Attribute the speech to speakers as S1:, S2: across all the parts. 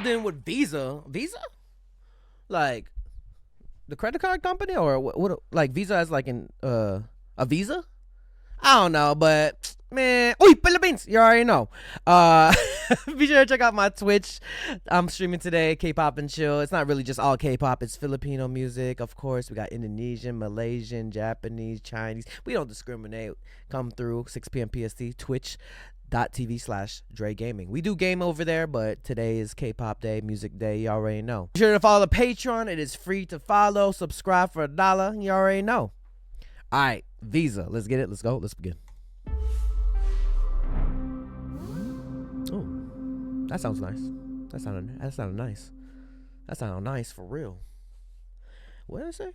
S1: in with Visa. Visa? Like the credit card company, or what like Visa as like in a Visa? I don't know, but man, Philippines, you already know. Be sure to check out my Twitch. I'm streaming today, K-pop and chill. It's not really just all K-pop, it's Filipino music, of course. We got Indonesian, Malaysian, Japanese, Chinese. We don't discriminate. Come through 6 p.m. PST, twitch.tv/JREAMERS. We do game over there, but today is K-pop day, music day, you already know. Be sure to follow the Patreon. It is free to follow. Subscribe for $1, you already know. All right, Visa, let's get it. Let's go. Let's begin. Oh, that sounds nice. That sounded nice. That sounded nice for real. What did I say?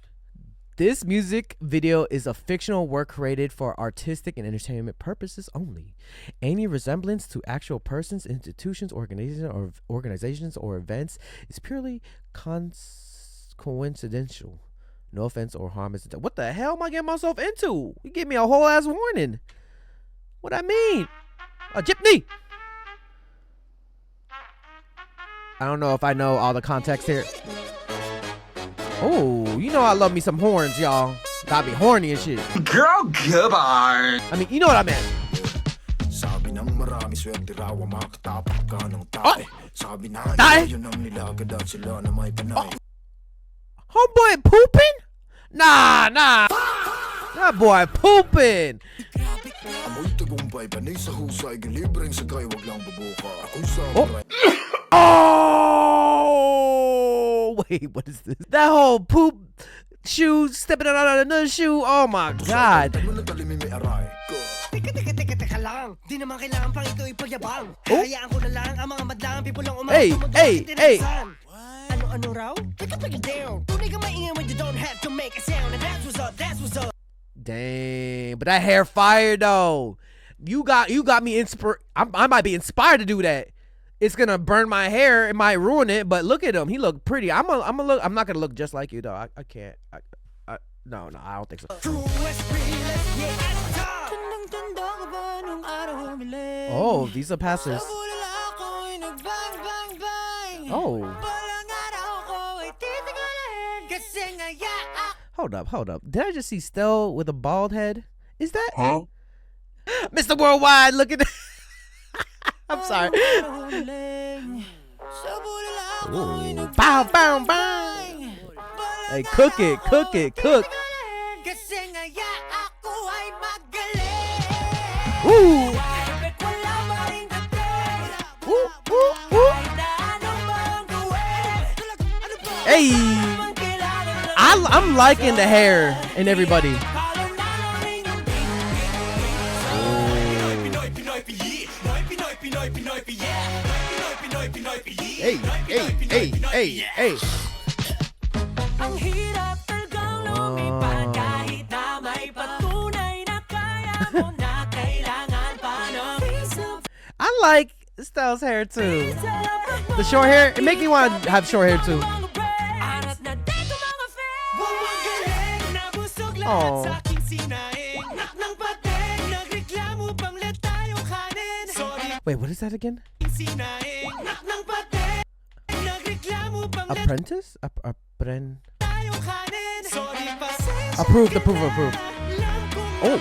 S1: This music video is a fictional work created for artistic and entertainment purposes only. Any resemblance to actual persons, institutions, organizations, or events is purely coincidental. No offense or harm is. What the hell am I getting myself into? You give me a whole ass warning. What I mean? A jeepney. I don't know if I know all the context here. Oh, you know I love me some horns, y'all. Gotta be horny and shit.
S2: Girl, goodbye.
S1: I mean, you know what I meant. Homeboy pooping? Nah. That boy pooping. Oh, wait, what is this? That whole poop shoe stepping out of another shoe. Oh my God. Hey. Dang, but that hair fire though. You got me I might be inspired to do that. It's gonna burn my hair, it might ruin it, but look at him. He look pretty. I'm not gonna look just like you though. I can't. No, I don't think so. Oh, Visa passes. Oh. Hold up. Did I just see Stell with a bald head? Is that?
S2: Huh?
S1: Mr. Worldwide, look at that. I'm sorry. Ooh. Bow. Hey, cook. Ooh. Hey. I'm liking the hair and everybody. Hey. I like Styles' hair too. The short hair, it makes me want to have short hair too. Oh. Wait, what is that again? Apprentice? Approved. Oh.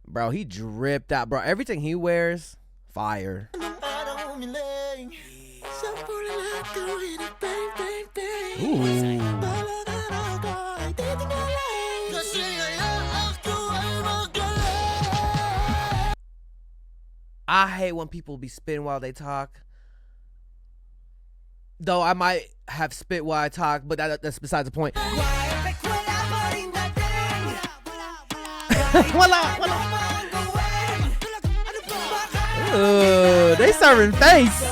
S1: Bro, he dripped out, bro. Everything he wears, fire. Ooh. I hate when people be spitting while they talk. Though I might have spit while I talk, but that's besides the point. They serving face.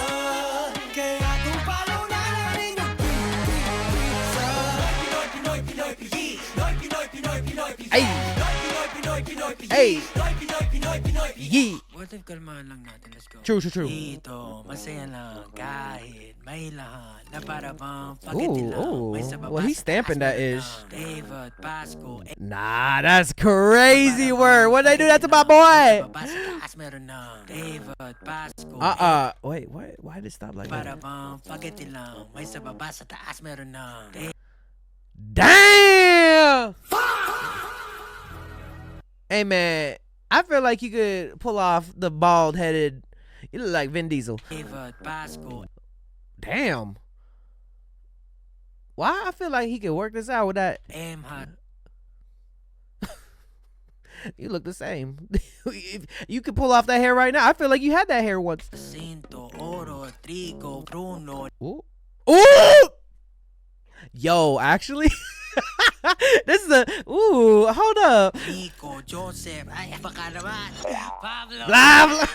S1: Hey. Yee.
S3: kalmahan lang natin. Let's go.
S1: True.
S3: Dito, masaya lang kahit may lahat na para bang pagiti lang. May sa
S1: Well, he's stamping that ish.
S3: David, Pasco,
S1: Nah, that's crazy word. What they do that to my boy?
S3: David, Pasco.
S1: Wait, why did it stop like
S3: Para
S1: that?
S3: bang pagiti lang. May sa baba sa taas meron na.
S1: Damn! Hey man, I feel like you could pull off the bald-headed. You look like Vin Diesel.
S3: David, Pasco.
S1: Damn. Why I feel like he could work this out with that? You look the same. You could pull off that hair right now. I feel like you had that hair once. Ooh. Ooh! Yo, actually, this is a hold up.
S3: Nico, Joseph, ay baka naman. Pablo.
S1: Blah, blah.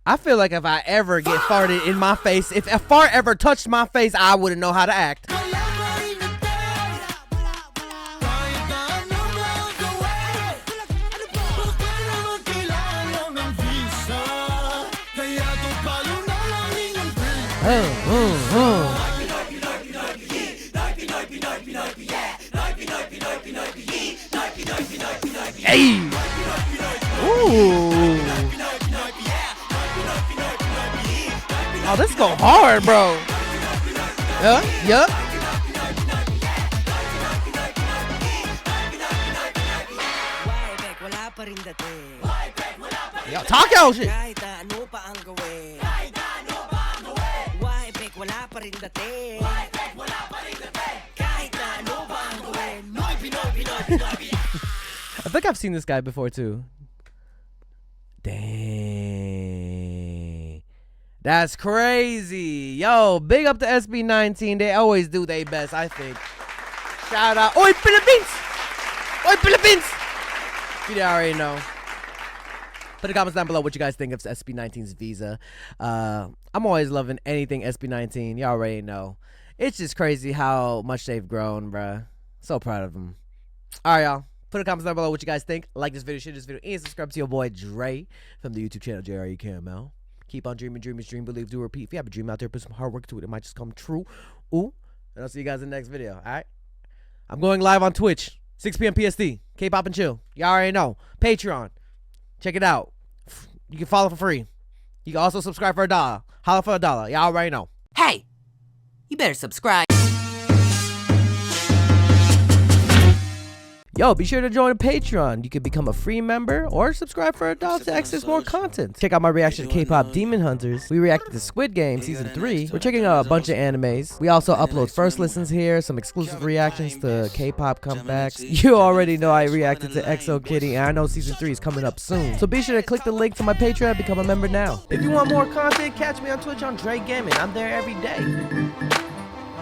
S1: I feel like if I ever get farted in my face, if a fart ever touched my face, I wouldn't know how to act. Hey! Ooh! Oh, this go hard, bro. Yup. Yo, talk your shit. I think I've seen this guy before too. Dang. That's crazy. Yo, big up to SB19. They always do their best, I think. Shout out. Oi, Philippines! Oi, Philippines! You already know. Put the comments down below what you guys think of SB19's visa. I'm always loving anything SB19. Y'all already know. It's just crazy how much they've grown, bruh. So proud of them. All right, y'all. Put the comments down below what you guys think. Like this video, share this video, and subscribe to your boy Dre from the YouTube channel JREKML. Keep on dreaming, dream, believe, do, repeat. If you have a dream out there, put some hard work to it. It might just come true. Ooh. And I'll see you guys in the next video. All right? I'm going live on Twitch, 6 p.m. PST. K-pop and chill. Y'all already know. Patreon. Check it out. You can follow for free. You can also subscribe for $1. Holla for $1. Y'all already know.
S4: Hey, you better subscribe.
S1: Yo, be sure to join Patreon. You can become a free member or subscribe for $1 to access more content. Check out my reaction to K-pop Demon Hunters. We reacted to Squid Game Season 3. We're checking out a bunch of animes. We also upload first listens here, some exclusive reactions to K-pop comebacks. You already know I reacted to EXO Kitty, and I know Season 3 is coming up soon. So be sure to click the link to my Patreon and become a member now. If you want more content, catch me on Twitch on JREAMERS. I'm there every day.